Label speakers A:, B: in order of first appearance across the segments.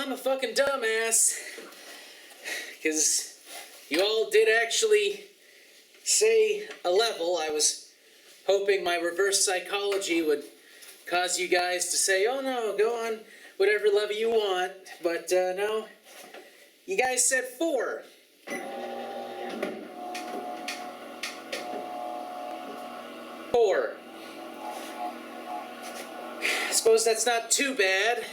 A: I'm a fucking dumbass. Because you all did actually say a level. I was hoping my reverse psychology would cause you guys to say, oh no, go on whatever level you want. But no, you guys said 4. 4. I suppose that's not too bad.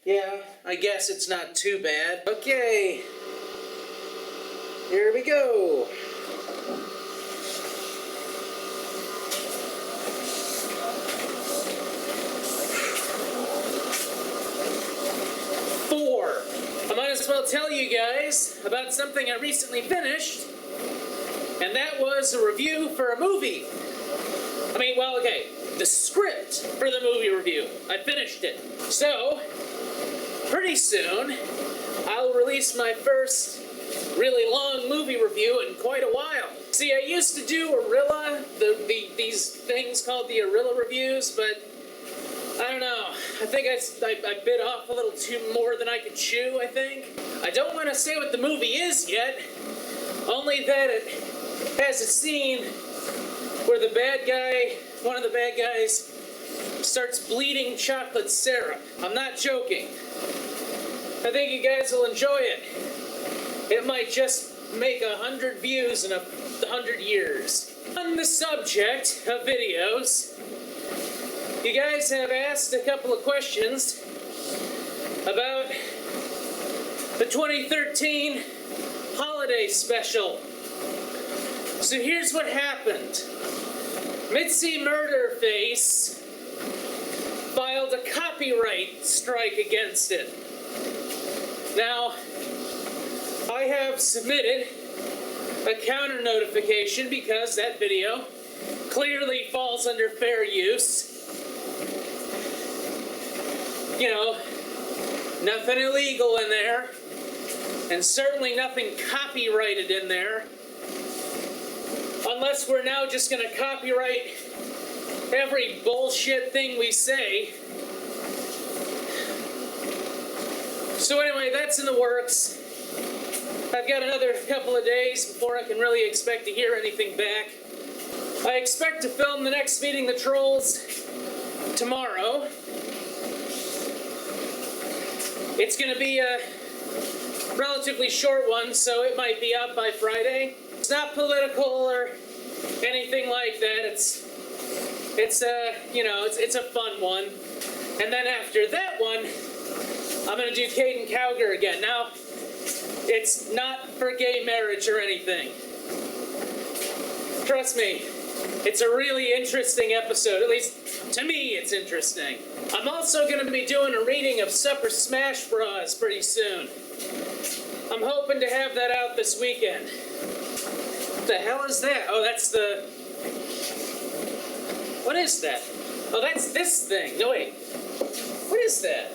A: Yeah, I guess it's not too bad. Okay. Here we go. I might as well tell you guys about something I recently finished, and that was a review for a movie. The script for the movie review. I finished it. So, pretty soon, I'll release my first really long movie review in quite a while. See, I used to do these things called the Arilla reviews, but I don't know. I think I bit off a little too more than I could chew, I think. I don't want to say what the movie is yet, only that it has a scene where one of the bad guys, starts bleeding chocolate syrup. I'm not joking. I think you guys will enjoy it. It might just make 100 views in 100 years. On the subject of videos, you guys have asked a couple of questions about the 2013 holiday special. So here's what happened. Mitzi Murderface filed a copyright strike against it. Now, I have submitted a counter notification because that video clearly falls under fair use. You know, nothing illegal in there, and certainly nothing copyrighted in there, unless we're now just going to copyright every bullshit thing we say. So anyway, that's in the works. I've got another couple of days before I can really expect to hear anything back. I expect to film the next Feeding the Trolls tomorrow. It's going to be a relatively short one, so it might be out by Friday. It's not political or anything like that. It's a fun one. And then after that one, I'm going to do Caden Cowger again. Now, it's not for gay marriage or anything. Trust me, it's a really interesting episode. At least, to me, it's interesting. I'm also going to be doing a reading of Super Smash Bros. Pretty soon. I'm hoping to have that out this weekend. What the hell is that? Oh, that's the... What is that? Oh, that's this thing. No, wait. What is that?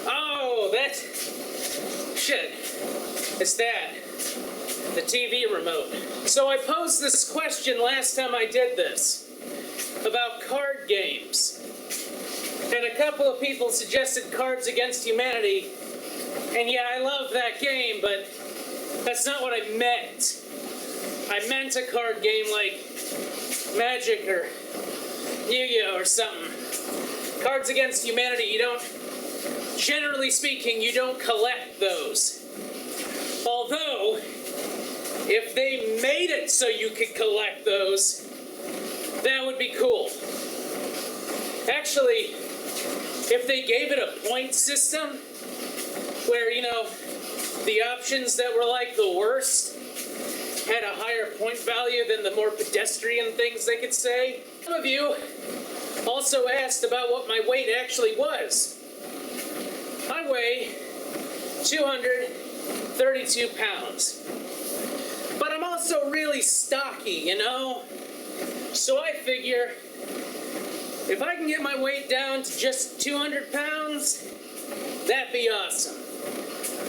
A: Oh, that... Shit. It's that. The TV remote. So I posed this question last time I did this about card games. And a couple of people suggested Cards Against Humanity. And yeah, I love that game, but that's not what I meant. I meant a card game like Magic or Yu-Gi-Oh! Or something. Cards Against Humanity, generally speaking, you don't collect those. Although, if they made it so you could collect those, that would be cool. Actually, if they gave it a point system, where, the options that were like the worst had a higher point value than the more pedestrian things they could say. Some of you also asked about what my weight actually was. I weigh 232 pounds. But I'm also really stocky, So I figure, if I can get my weight down to just 200 pounds, that'd be awesome.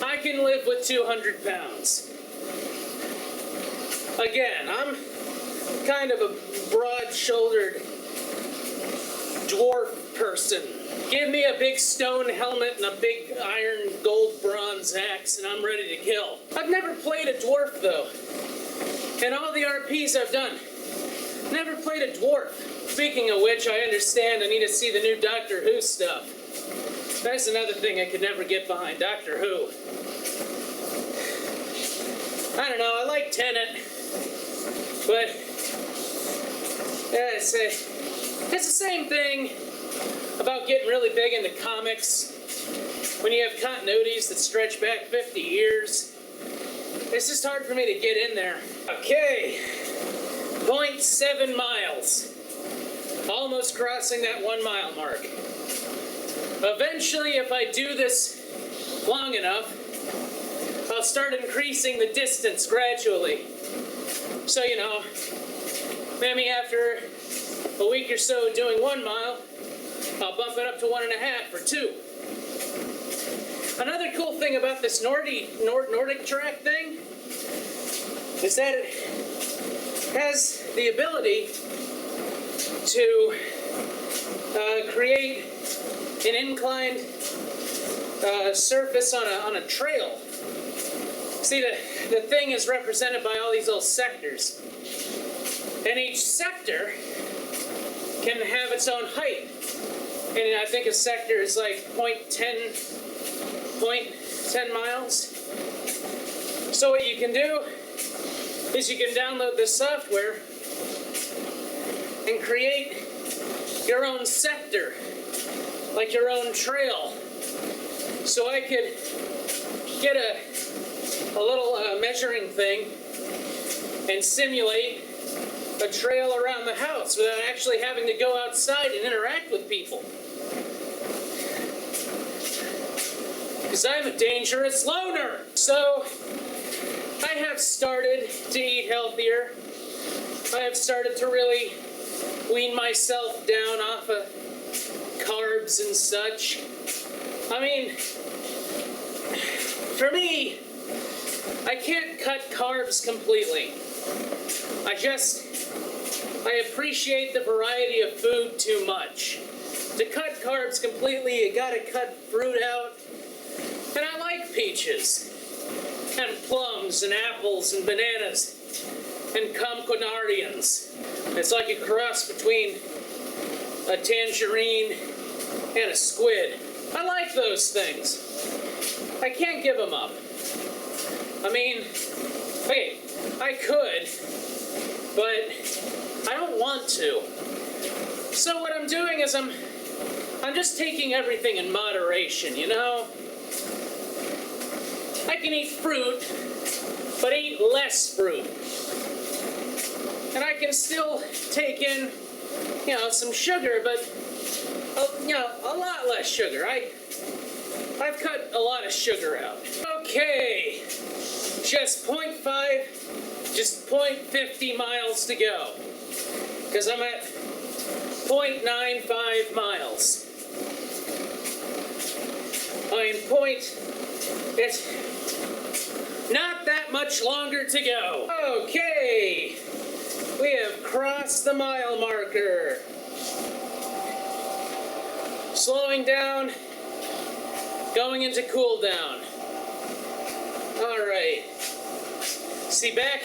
A: I can live with 200 pounds. Again, I'm kind of a broad-shouldered dwarf person. Give me a big stone helmet and a big iron, gold, bronze axe, and I'm ready to kill. I've never played a dwarf, though. In all the RPs I've done, never played a dwarf. Speaking of which, I understand I need to see the new Doctor Who stuff. That's another thing I could never get behind, Doctor Who. I don't know, I like Tenet, but yeah, it's the same thing about getting really big into comics when you have continuities that stretch back 50 years. It's just hard for me to get in there. Okay, 0.7 miles. Almost crossing that 1 mile mark. Eventually, if I do this long enough, I'll start increasing the distance gradually. So, maybe after a week or so doing 1 mile, I'll bump it up to 1.5 or 2. Another cool thing about this Nordic track thing is that it has the ability to create an inclined surface on a trail. See, the thing is represented by all these little sectors. And each sector can have its own height. And I think a sector is like 0.10 miles. So what you can do is you can download this software and create your own sector, like your own trail. So I could get a little measuring thing and simulate a trail around the house without actually having to go outside and interact with people. Because I'm a dangerous loner. So I have started to eat healthier. I have started to really wean myself down off of carbs and such. I mean, for me, I can't cut carbs completely. I appreciate the variety of food too much. To cut carbs completely, you gotta cut fruit out. And I like peaches, and plums, and apples, and bananas, and comconardians. It's like a cross between a tangerine and a squid. I like those things. I can't give them up. I mean, okay, I could, but I don't want to. So what I'm doing is I'm just taking everything in moderation, I can eat fruit, but eat less fruit. And I can still take in, some sugar, but, a lot less sugar. I've cut a lot of sugar out. Okay, just 0.50 miles to go. Because I'm at 0.95 miles. It's not that much longer to go. Okay, we have crossed the mile marker. Slowing down, going into cool down. All right. See, back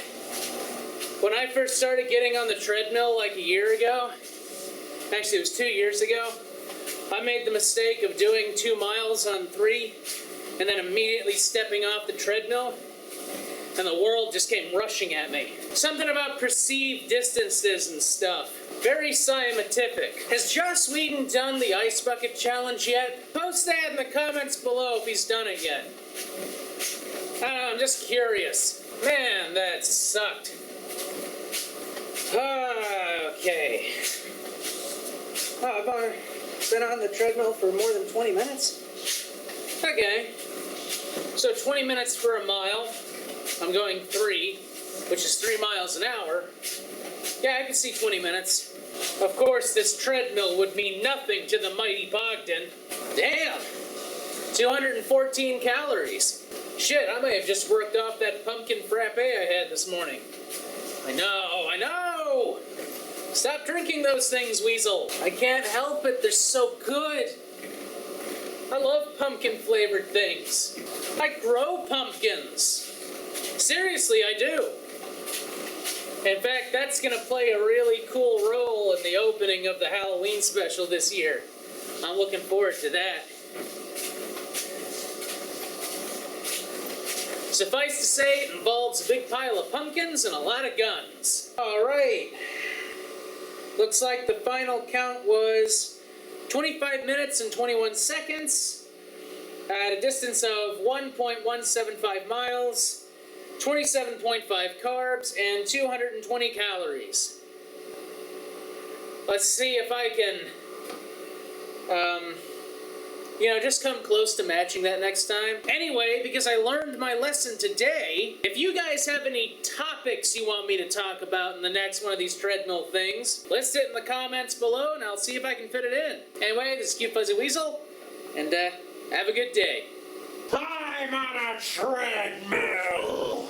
A: when I first started getting on the treadmill like a year ago, actually it was 2 years ago, I made the mistake of doing 2 miles on 3 and then immediately stepping off the treadmill, and the world just came rushing at me. Something about perceived distances and stuff. Very scientific. Has Joss Whedon done the Ice Bucket Challenge yet? Post that in the comments below if he's done it yet. I don't know, I'm just curious. Man, that sucked. Okay. Oh, I've been on the treadmill for more than 20 minutes? Okay. So 20 minutes for a mile. I'm going 3, which is 3 miles an hour. Yeah, I can see 20 minutes. Of course, this treadmill would mean nothing to the mighty Bogdan. Damn! 214 calories. Shit, I may have just worked off that pumpkin frappe I had this morning. I know! Stop drinking those things, Weasel. I can't help it, they're so good. I love pumpkin-flavored things. I grow pumpkins. Seriously, I do. In fact, that's going to play a really cool role in the opening of the Halloween special this year. I'm looking forward to that. Suffice to say, it involves a big pile of pumpkins and a lot of guns. Alright. Looks like the final count was 25 minutes and 21 seconds at a distance of 1.175 miles, 27.5 carbs, and 220 calories. Let's see if I can, just come close to matching that next time. Anyway, because I learned my lesson today, if you guys have any topics you want me to talk about in the next one of these treadmill things, list it in the comments below and I'll see if I can fit it in. Anyway, this is Cute Fuzzy Weasel, and have a good day.
B: I'm on a treadmill!